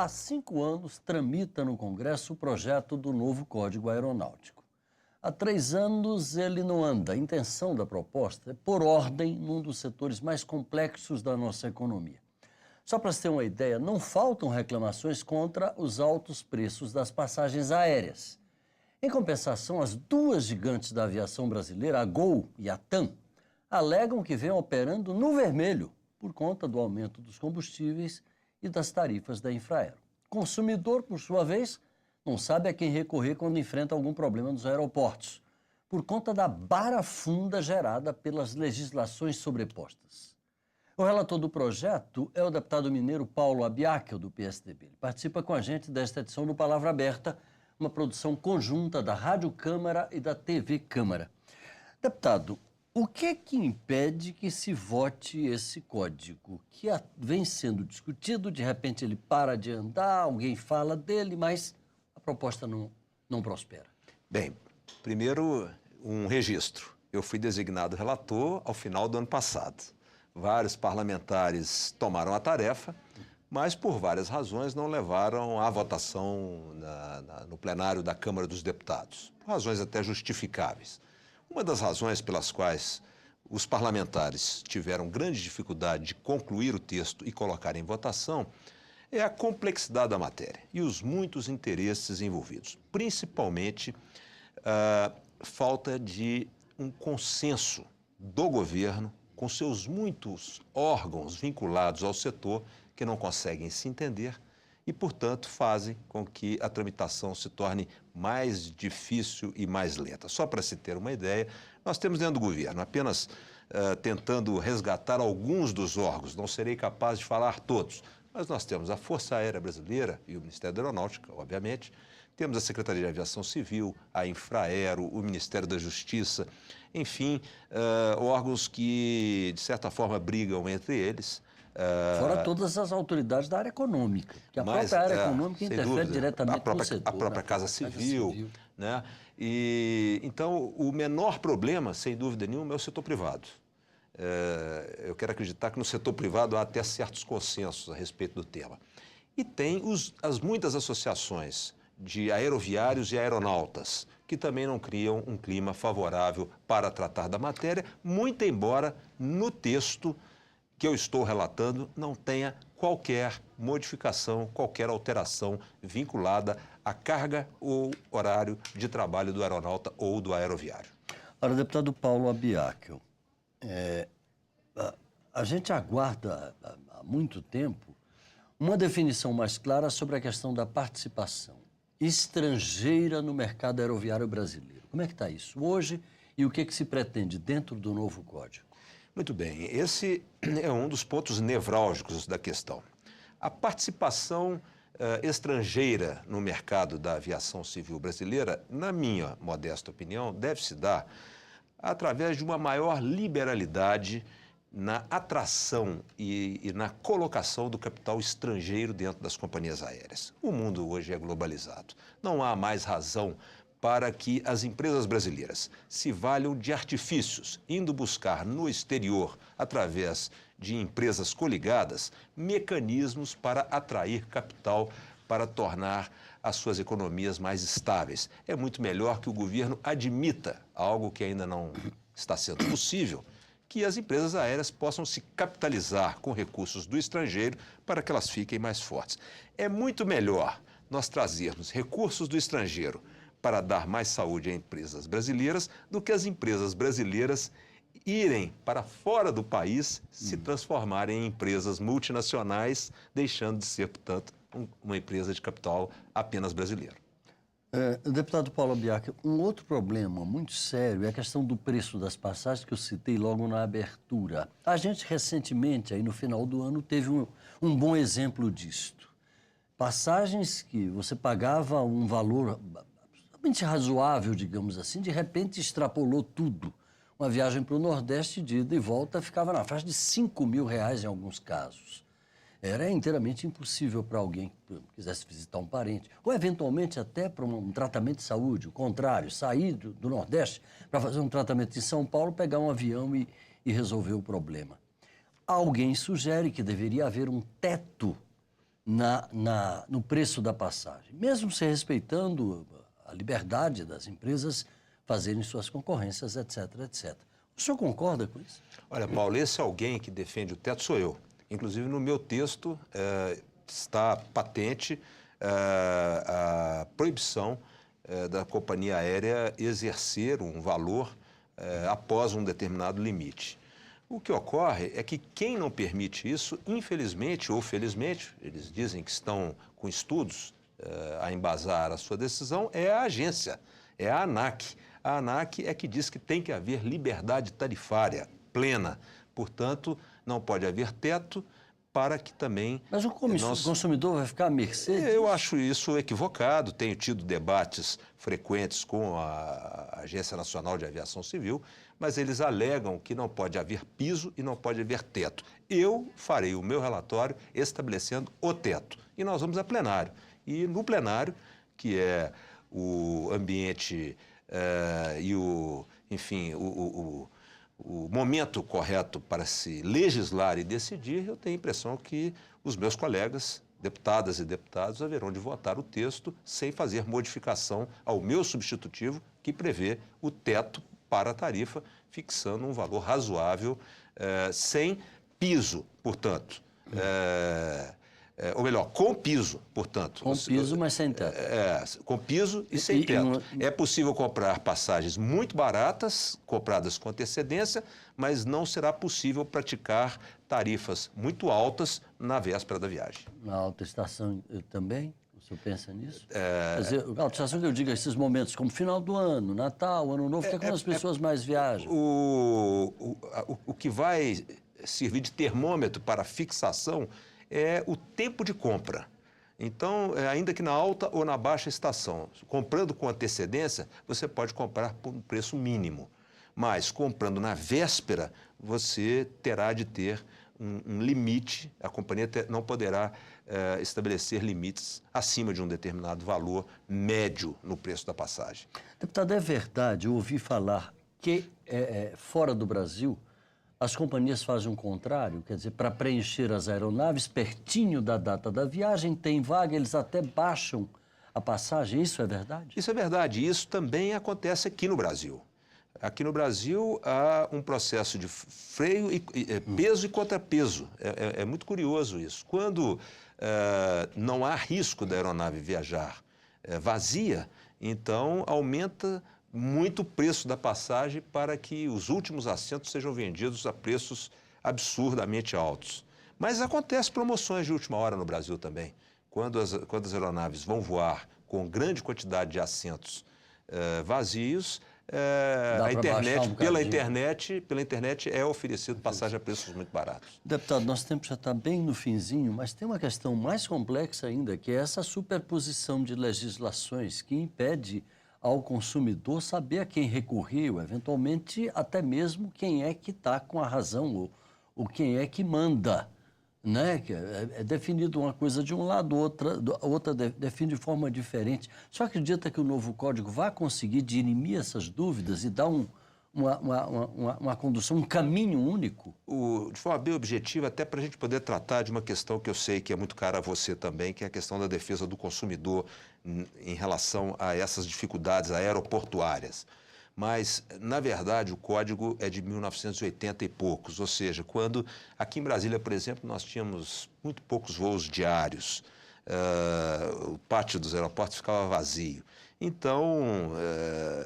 Há 5 anos, tramita no Congresso o projeto do novo Código Aeronáutico. Há 3 anos, ele não anda. A intenção da proposta é pôr ordem num dos setores mais complexos da nossa economia. Só para se ter uma ideia, não faltam reclamações contra os altos preços das passagens aéreas. Em compensação, as 2 gigantes da aviação brasileira, a Gol e a TAM, alegam que vêm operando no vermelho por conta do aumento dos combustíveis e das tarifas da Infraero. O consumidor, por sua vez, não sabe a quem recorrer quando enfrenta algum problema nos aeroportos, por conta da barafunda gerada pelas legislações sobrepostas. O relator do projeto é o deputado mineiro Paulo Abiakel, do PSDB. Ele participa com a gente desta edição do Palavra Aberta, uma produção conjunta da Rádio Câmara e da TV Câmara. Deputado, o que é que impede que se vote esse código que vem sendo discutido, de repente ele para de andar, alguém fala dele, mas a proposta não prospera? Bem, primeiro um registro. Eu fui designado relator ao final do ano passado. Vários parlamentares tomaram a tarefa, mas por várias razões não levaram à votação no plenário da Câmara dos Deputados, por razões até justificáveis. Uma das razões pelas quais os parlamentares tiveram grande dificuldade de concluir o texto e colocar em votação é a complexidade da matéria e os muitos interesses envolvidos, principalmente a falta de um consenso do governo com seus muitos órgãos vinculados ao setor que não conseguem se entender e, portanto, fazem com que a tramitação se torne mais difícil e mais lenta. Só para se ter uma ideia, nós temos dentro do governo, apenas tentando resgatar alguns dos órgãos, não serei capaz de falar todos, mas nós temos a Força Aérea Brasileira e o Ministério da Aeronáutica, obviamente, temos a Secretaria de Aviação Civil, a Infraero, o Ministério da Justiça, enfim, órgãos que, de certa forma, brigam entre eles. Fora todas as autoridades da área econômica, que a própria área econômica interfere diretamente no setor. A própria Casa Civil, né? E, então, o menor problema, sem dúvida nenhuma, é o setor privado. Eu quero acreditar que no setor privado há até certos consensos a respeito do tema. E tem as muitas associações de aeroviários e aeronautas, que também não criam um clima favorável para tratar da matéria, muito embora no texto que eu estou relatando não tenha qualquer modificação, qualquer alteração vinculada à carga ou horário de trabalho do aeronauta ou do aeroviário. Ora, deputado Paulo Abiakel, a gente aguarda há muito tempo uma definição mais clara sobre a questão da participação estrangeira no mercado aeroviário brasileiro. Como é que está isso hoje e o que se pretende dentro do novo código? Muito bem, esse é um dos pontos nevrálgicos da questão. A participação estrangeira no mercado da aviação civil brasileira, na minha modesta opinião, deve se dar através de uma maior liberalidade na atração e na colocação do capital estrangeiro dentro das companhias aéreas. O mundo hoje é globalizado. Não há mais razão para que as empresas brasileiras se valham de artifícios, indo buscar no exterior, através de empresas coligadas, mecanismos para atrair capital, para tornar as suas economias mais estáveis. É muito melhor que o governo admita algo que ainda não está sendo possível, que as empresas aéreas possam se capitalizar com recursos do estrangeiro para que elas fiquem mais fortes. É muito melhor nós trazermos recursos do estrangeiro para dar mais saúde a empresas brasileiras do que as empresas brasileiras irem para fora do país se transformarem em empresas multinacionais, deixando de ser, portanto, uma empresa de capital apenas brasileiro. Deputado Paulo Abiakel, um outro problema muito sério é a questão do preço das passagens que eu citei logo na abertura. A gente recentemente, aí no final do ano, teve um bom exemplo disto. Passagens que você pagava um valor absolutamente razoável, digamos assim, de repente extrapolou tudo. Uma viagem para o Nordeste de ida e volta ficava na faixa de R$5.000 em alguns casos. Era inteiramente impossível para alguém que quisesse visitar um parente, ou eventualmente até para um tratamento de saúde, o contrário, sair do Nordeste para fazer um tratamento em São Paulo, pegar um avião e resolver o problema. Alguém sugere que deveria haver um teto no preço da passagem, mesmo se respeitando a liberdade das empresas fazerem suas concorrências, etc, etc. O senhor concorda com isso? Olha, Paulo, esse alguém que defende o teto sou eu. Inclusive, no meu texto está patente a proibição da companhia aérea exercer um valor após um determinado limite. O que ocorre é que quem não permite isso, infelizmente ou felizmente, eles dizem que estão com estudos a embasar a sua decisão, é a agência, é a ANAC. A ANAC é que diz que tem que haver liberdade tarifária plena. Portanto, não pode haver teto para que também... Mas o consumidor vai ficar à mercê? Eu acho isso equivocado. Tenho tido debates frequentes com a Agência Nacional de Aviação Civil, mas eles alegam que não pode haver piso e não pode haver teto. Eu farei o meu relatório estabelecendo o teto. E nós vamos a plenário. E no plenário, que é o ambiente e o momento correto para se legislar e decidir, eu tenho a impressão que os meus colegas, deputadas e deputados, haverão de votar o texto sem fazer modificação ao meu substitutivo, que prevê o teto para a tarifa, fixando um valor razoável, sem piso, portanto. Ou melhor, com piso, portanto. Com piso, mas sem teto. Com piso e sem teto. É possível comprar passagens muito baratas, compradas com antecedência, mas não será possível praticar tarifas muito altas na véspera da viagem. Na autoestação também? O senhor pensa nisso? Quer dizer, a autoestação que eu digo, esses momentos como final do ano, Natal, Ano Novo, que é quando as pessoas mais viajam. O que vai servir de termômetro para fixação é o tempo de compra. Então, ainda que na alta ou na baixa estação, comprando com antecedência, você pode comprar por um preço mínimo. Mas, comprando na véspera, você terá de ter um limite, a companhia não poderá estabelecer limites acima de um determinado valor médio no preço da passagem. Deputado, é verdade, eu ouvi falar que fora do Brasil, as companhias fazem o contrário, quer dizer, para preencher as aeronaves pertinho da data da viagem, tem vaga, eles até baixam a passagem, isso é verdade? Isso é verdade, isso também acontece aqui no Brasil. Aqui no Brasil há um processo de freio, peso e contrapeso. É muito curioso isso. Quando não há risco da aeronave viajar vazia, então aumenta muito o preço da passagem para que os últimos assentos sejam vendidos a preços absurdamente altos. Mas acontece promoções de última hora no Brasil também. Quando as aeronaves vão voar com grande quantidade de assentos vazios, pela internet é oferecido passagem a preços muito baratos. Deputado, nosso tempo já está bem no finzinho, mas tem uma questão mais complexa ainda, que é essa superposição de legislações que impede ao consumidor saber a quem recorrer, ou eventualmente até mesmo quem é que está com a razão, ou quem é que manda, né? É definido uma coisa de um lado, outra define de forma diferente. Só acredita que o novo código vai conseguir dirimir essas dúvidas e dar uma condução, um caminho único? De forma bem objetiva, até para a gente poder tratar de uma questão que eu sei que é muito cara a você também, que é a questão da defesa do consumidor em relação a essas dificuldades aeroportuárias. Mas, na verdade, o código é de 1980 e poucos, ou seja, quando aqui em Brasília, por exemplo, nós tínhamos muito poucos voos diários, o pátio dos aeroportos ficava vazio. Então,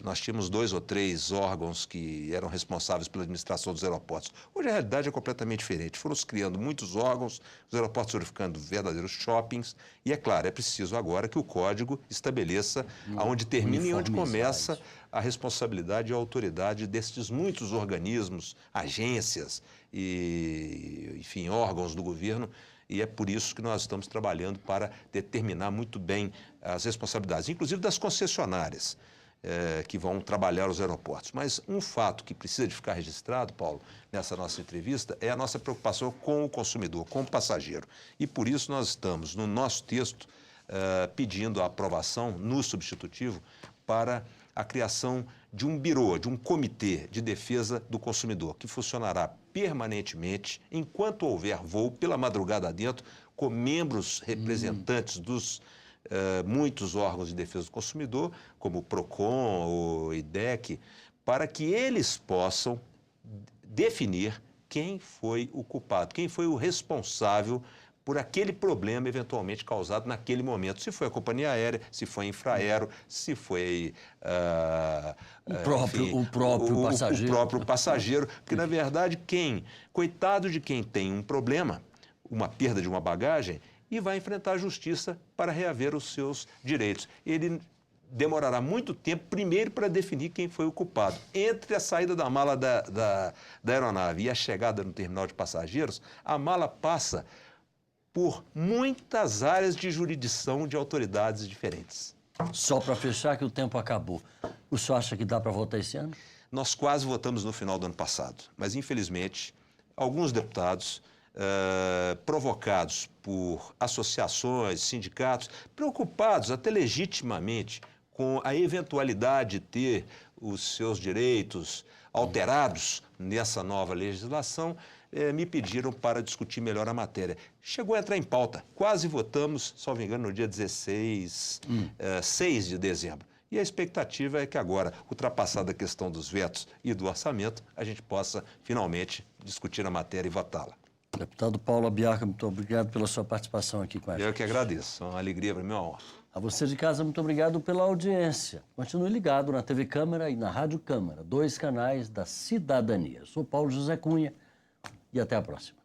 nós tínhamos 2 ou 3 órgãos que eram responsáveis pela administração dos aeroportos. Hoje a realidade é completamente diferente. Foram se criando muitos órgãos, os aeroportos foram ficando verdadeiros shoppings. E, é claro, é preciso agora que o código estabeleça aonde termina e onde começa a responsabilidade e a autoridade destes muitos organismos, agências e, enfim, órgãos do governo. E é por isso que nós estamos trabalhando para determinar muito bem as responsabilidades, inclusive das concessionárias que vão trabalhar os aeroportos. Mas um fato que precisa de ficar registrado, Paulo, nessa nossa entrevista, é a nossa preocupação com o consumidor, com o passageiro. E por isso nós estamos, no nosso texto, pedindo a aprovação no substitutivo para a criação de um birô, de um comitê de defesa do consumidor, que funcionará permanentemente, enquanto houver voo pela madrugada adentro, com membros representantes dos muitos órgãos de defesa do consumidor, como o PROCON, o IDEC, para que eles possam definir quem foi o culpado, quem foi o responsável por aquele problema eventualmente causado naquele momento. Se foi a companhia aérea, se foi a Infraero, se foi o próprio passageiro. O próprio passageiro, porque, na verdade, coitado de quem tem um problema, uma perda de uma bagagem, e vai enfrentar a justiça para reaver os seus direitos. Ele demorará muito tempo, primeiro, para definir quem foi o culpado. Entre a saída da mala da aeronave e a chegada no terminal de passageiros, a mala passa por muitas áreas de jurisdição de autoridades diferentes. Só para fechar, que o tempo acabou. O senhor acha que dá para votar esse ano? Nós quase votamos no final do ano passado, mas, infelizmente, alguns deputados, provocados por associações, sindicatos, preocupados até legitimamente com a eventualidade de ter os seus direitos alterados nessa nova legislação, me pediram para discutir melhor a matéria. Chegou a entrar em pauta. Quase votamos, salvo engano, no dia 6 de dezembro. E a expectativa é que agora, ultrapassada a questão dos vetos e do orçamento, a gente possa finalmente discutir a matéria e votá-la. Deputado Paulo Abiaca, muito obrigado pela sua participação aqui com a gente. Eu que agradeço. É uma alegria para mim, uma honra. A você de casa, muito obrigado pela audiência. Continue ligado na TV Câmara e na Rádio Câmara, 2 canais da cidadania. Sou Paulo José Cunha e até a próxima.